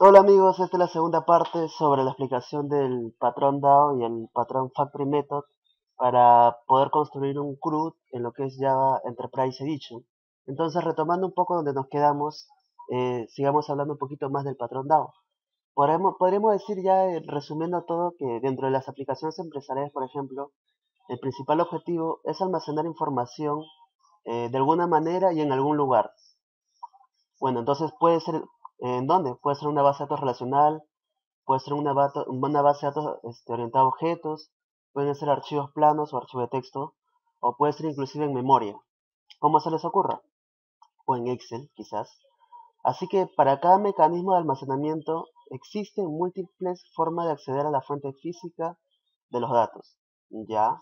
Hola amigos, esta es la segunda parte sobre la explicación del patrón DAO y el patrón Factory Method para poder construir un CRUD en lo que es Java Enterprise Edition. Entonces, retomando un poco donde nos quedamos, sigamos hablando un poquito más del patrón DAO. Podríamos decir ya, resumiendo todo, que dentro de las aplicaciones empresariales, por ejemplo, el principal objetivo es almacenar información de alguna manera y en algún lugar. Bueno, entonces puede ser, ¿en dónde? Puede ser una base de datos relacional, puede ser una base de datos orientada a objetos, pueden ser archivos planos o archivos de texto, o puede ser inclusive en memoria, como se les ocurra, o en Excel quizás. Así que para cada mecanismo de almacenamiento existen múltiples formas de acceder a la fuente física de los datos. ¿Ya?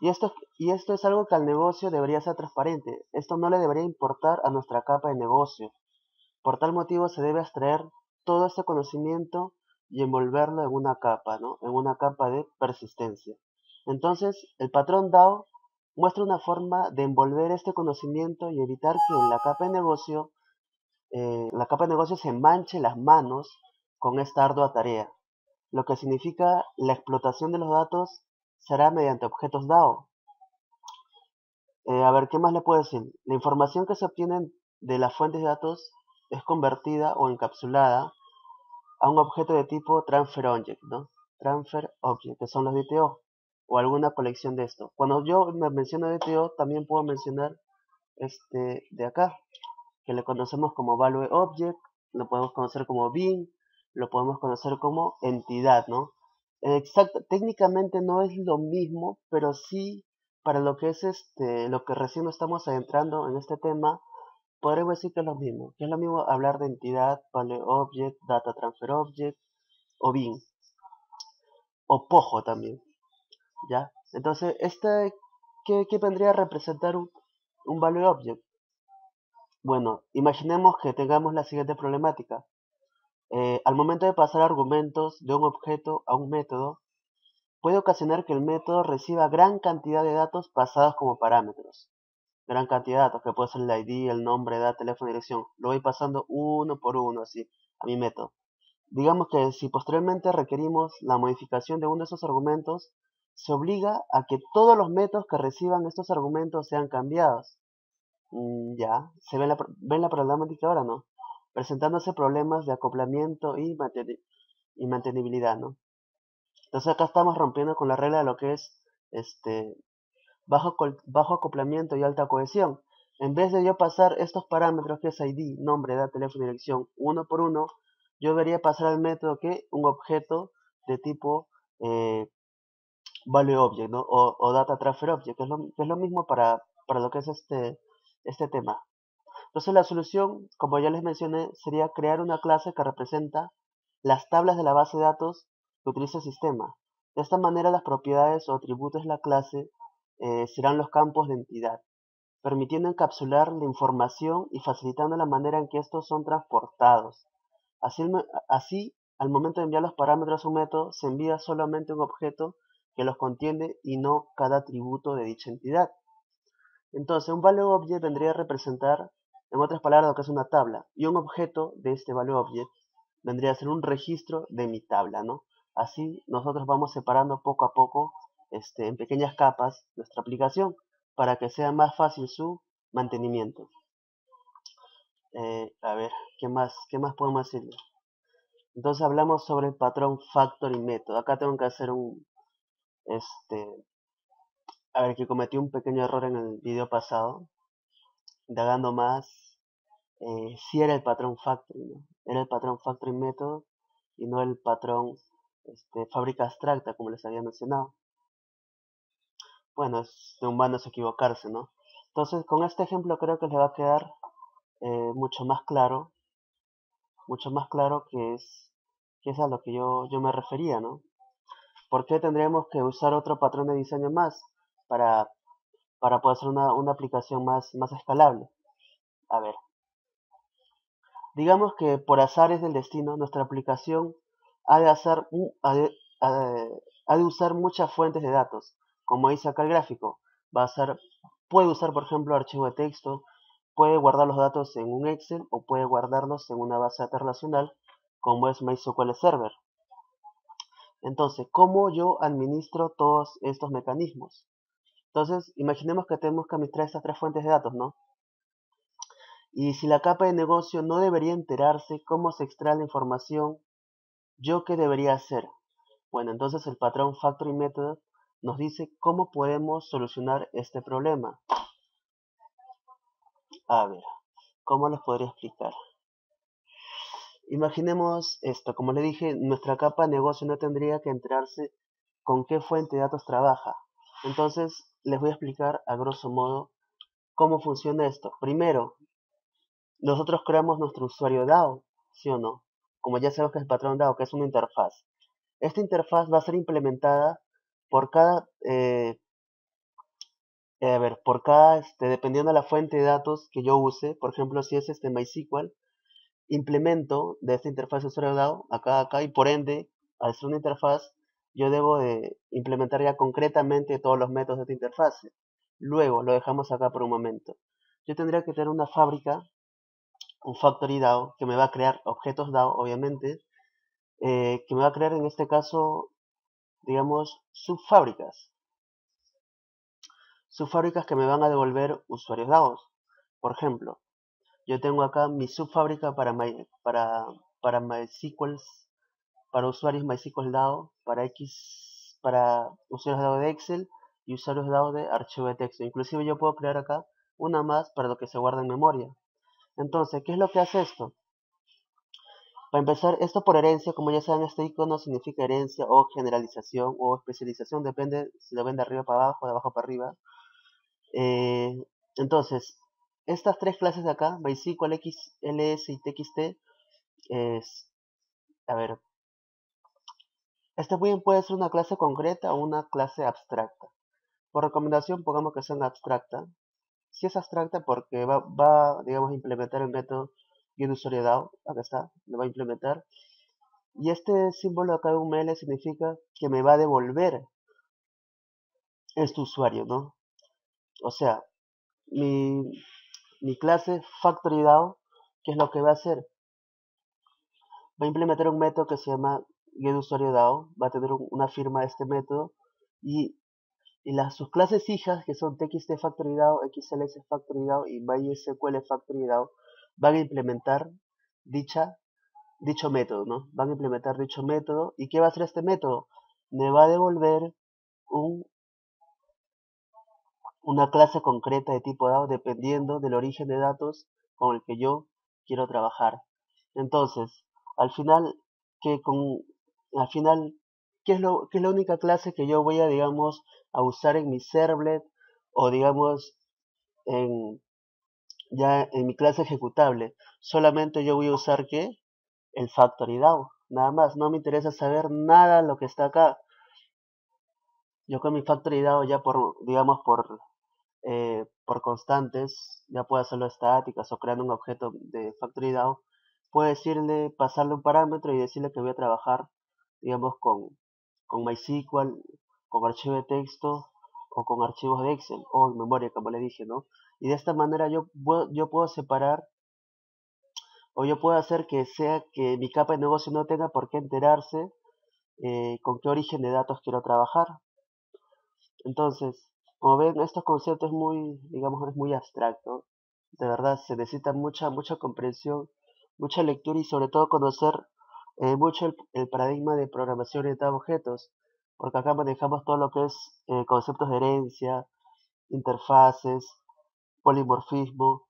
Y esto es algo que al negocio debería ser transparente. Esto no le debería importar a nuestra capa de negocio. Por tal motivo se debe extraer todo este conocimiento y envolverlo en una capa, ¿no? En una capa de persistencia. Entonces, el patrón DAO muestra una forma de envolver este conocimiento y evitar que en la capa de negocio se manche las manos con esta ardua tarea, lo que significa la explotación de los datos será mediante objetos DAO. A ver, ¿qué más le puedo decir? La información que se obtiene de las fuentes de datos es convertida o encapsulada a un objeto de tipo transfer object, ¿no? Transfer object, que son los DTO, o alguna colección de esto. Cuando yo me menciono DTO, también puedo mencionar este de acá, que le conocemos como value object, lo podemos conocer como bin, lo podemos conocer como entidad, ¿no? Exacto, técnicamente no es lo mismo, pero sí para lo que es lo que recién nos estamos adentrando en este tema, podríamos decir que es lo mismo. Que es lo mismo hablar de entidad, value object, data transfer object, o bin, o pojo también, ¿ya? Entonces, ¿qué vendría a representar un value object? Bueno, imaginemos que tengamos la siguiente problemática. Al momento de pasar argumentos de un objeto a un método, puede ocasionar que el método reciba gran cantidad de datos pasados como parámetros. Gran cantidad de datos, que puede ser el ID, el nombre, edad, teléfono, dirección. Lo voy pasando uno por uno, así, a mi método. Digamos que si posteriormente requerimos la modificación de uno de esos argumentos, se obliga a que todos los métodos que reciban estos argumentos sean cambiados. Ya, ven la problemática ahora, ¿no? Presentándose problemas de acoplamiento y mantenibilidad, ¿no? Entonces acá estamos rompiendo con la regla de lo que es este bajo acoplamiento y alta cohesión. En vez de yo pasar estos parámetros que es ID, nombre, edad, teléfono y dirección, uno por uno, yo debería pasar al método que un objeto de tipo eh, value object, ¿no? O data transfer object, que es lo mismo para lo que es este tema. Entonces la solución, como ya les mencioné, sería crear una clase que representa las tablas de la base de datos que utiliza el sistema. De esta manera las propiedades o atributos de la clase serán los campos de entidad, permitiendo encapsular la información y facilitando la manera en que estos son transportados. Así, al momento de enviar los parámetros a un método, se envía solamente un objeto que los contiene y no cada atributo de dicha entidad. Entonces, un value object vendría a representar, en otras palabras, lo que es una tabla, y un objeto de este value object vendría a ser un registro de mi tabla, ¿no? Así nosotros vamos separando poco a poco, en pequeñas capas, nuestra aplicación para que sea más fácil su mantenimiento. A ver, ¿qué más podemos decir? Entonces hablamos sobre el patrón factory method. Acá tengo que hacer este, a ver, que cometí un pequeño error en el video pasado, indagando más. Sí era el patrón factory, ¿no? Era el patrón factory method y no el patrón fábrica abstracta, como les había mencionado. Bueno, es de humanos equivocarse, ¿no? Entonces, con este ejemplo creo que les va a quedar mucho más claro que es a lo que yo me refería, ¿no? ¿Por qué tendríamos que usar otro patrón de diseño más para, para poder hacer una aplicación más escalable? A ver, digamos que por azares del destino nuestra aplicación ha de, hacer, ha de usar muchas fuentes de datos. Como dice acá el gráfico, puede usar por ejemplo archivo de texto, puede guardar los datos en un Excel o puede guardarlos en una base de datos relacional como es MySQL Server. Entonces, ¿cómo yo administro todos estos mecanismos? Entonces, imaginemos que tenemos que administrar estas tres fuentes de datos, ¿no? Y si la capa de negocio no debería enterarse cómo se extrae la información, ¿yo qué debería hacer? Bueno, entonces el patrón Factory Method nos dice cómo podemos solucionar este problema. A ver, ¿cómo les podría explicar? Imaginemos esto, como le dije, nuestra capa de negocio no tendría que enterarse con qué fuente de datos trabaja. Entonces, les voy a explicar a grosso modo cómo funciona esto. Primero, nosotros creamos nuestro usuario DAO, ¿sí o no? Como ya sabemos que es el patrón DAO, que es una interfaz. Esta interfaz va a ser implementada por cada, dependiendo de la fuente de datos que yo use. Por ejemplo, si es MySQL, implemento de esta interfaz de usuario DAO acá, y por ende, al ser una interfaz, yo debo de implementar ya concretamente todos los métodos de esta interfaz. Luego, lo dejamos acá por un momento. Yo tendría que tener una fábrica, un factory DAO, que me va a crear objetos DAO, obviamente, que me va a crear en este caso, digamos, subfábricas que me van a devolver usuarios DAOs. Por ejemplo, yo tengo acá mi subfábrica para MySQL, para usuarios MySQL DAO, para usuarios DAO de Excel y usuarios DAO de archivo de texto. Inclusive yo puedo crear acá una más para lo que se guarda en memoria. Entonces, ¿qué es lo que hace esto? Para empezar, esto por herencia, como ya saben, este icono significa herencia o generalización o especialización, depende si lo ven de arriba para abajo, de abajo para arriba. Eh, entonces, estas tres clases de acá, MySQL, XLS y TXT, es, a ver, este bien puede ser una clase concreta o una clase abstracta. Por recomendación, pongamos que sea una abstracta. Si es abstracta porque digamos, a implementar el método getUsuarioDAO, acá está, lo va a implementar. Y este símbolo acá de UML significa que me va a devolver este usuario, ¿no? O sea, mi, mi clase FactoryDAO, ¿qué es lo que va a hacer? Va a implementar un método que se llama getUsuarioDAO, va a tener una firma de este método y, sus clases hijas, que son TXTFactoryDAO, XLSFactoryDAO y MySQLFactoryDAO, van a implementar dicho método, ¿no? Van a implementar dicho método. ¿Y qué va a hacer este método? Me va a devolver una clase concreta de tipo DAO dependiendo del origen de datos con el que yo quiero trabajar. Entonces, al final, que con, al final, ¿qué es la única clase que yo voy a, digamos, a usar en mi servlet o, digamos, en, ya en mi clase ejecutable? Solamente yo voy a usar, ¿qué? El factory DAO. Nada más, no me interesa saber nada de lo que está acá. Yo con mi factory DAO ya digamos, por constantes, ya puedo hacerlo estáticas o creando un objeto de Factory DAO, puedo pasarle un parámetro y decirle que voy a trabajar, digamos, con MySQL, con archivo de texto o con archivos de Excel o en memoria, como le dije, ¿no? Y de esta manera yo puedo separar o yo puedo hacer que sea que mi capa de negocio no tenga por qué enterarse con qué origen de datos quiero trabajar. Entonces, como ven, estos conceptos digamos, es muy abstracto. De verdad, se necesita mucha comprensión, mucha lectura y sobre todo conocer mucho el paradigma de programación orientada a objetos, porque acá manejamos todo lo que es conceptos de herencia, interfaces, polimorfismo.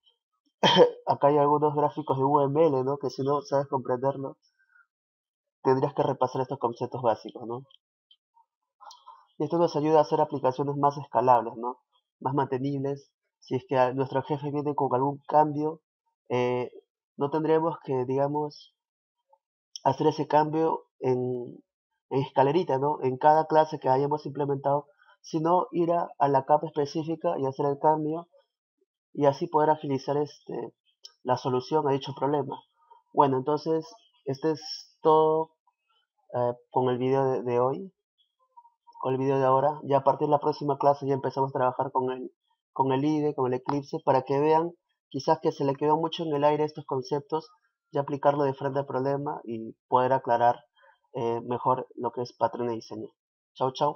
Acá hay algunos gráficos de UML, ¿no? Que si no sabes comprenderlo, tendrías que repasar estos conceptos básicos, ¿no? Y esto nos ayuda a hacer aplicaciones más escalables, ¿no? Más mantenibles. Si es que nuestro jefe viene con algún cambio, eh, no tendremos que, digamos, hacer ese cambio en escalerita, ¿no? En cada clase que hayamos implementado, sino ir a la capa específica y hacer el cambio y así poder agilizar la solución a dicho problema. Bueno, entonces, este es todo con el video de hoy. Con el video de ahora. Ya a partir de la próxima clase ya empezamos a trabajar con el IDE, con el Eclipse, para que vean quizás que se le quedó mucho en el aire estos conceptos, y aplicarlo de frente al problema y poder aclarar mejor lo que es patrón de diseño. Chau, chau.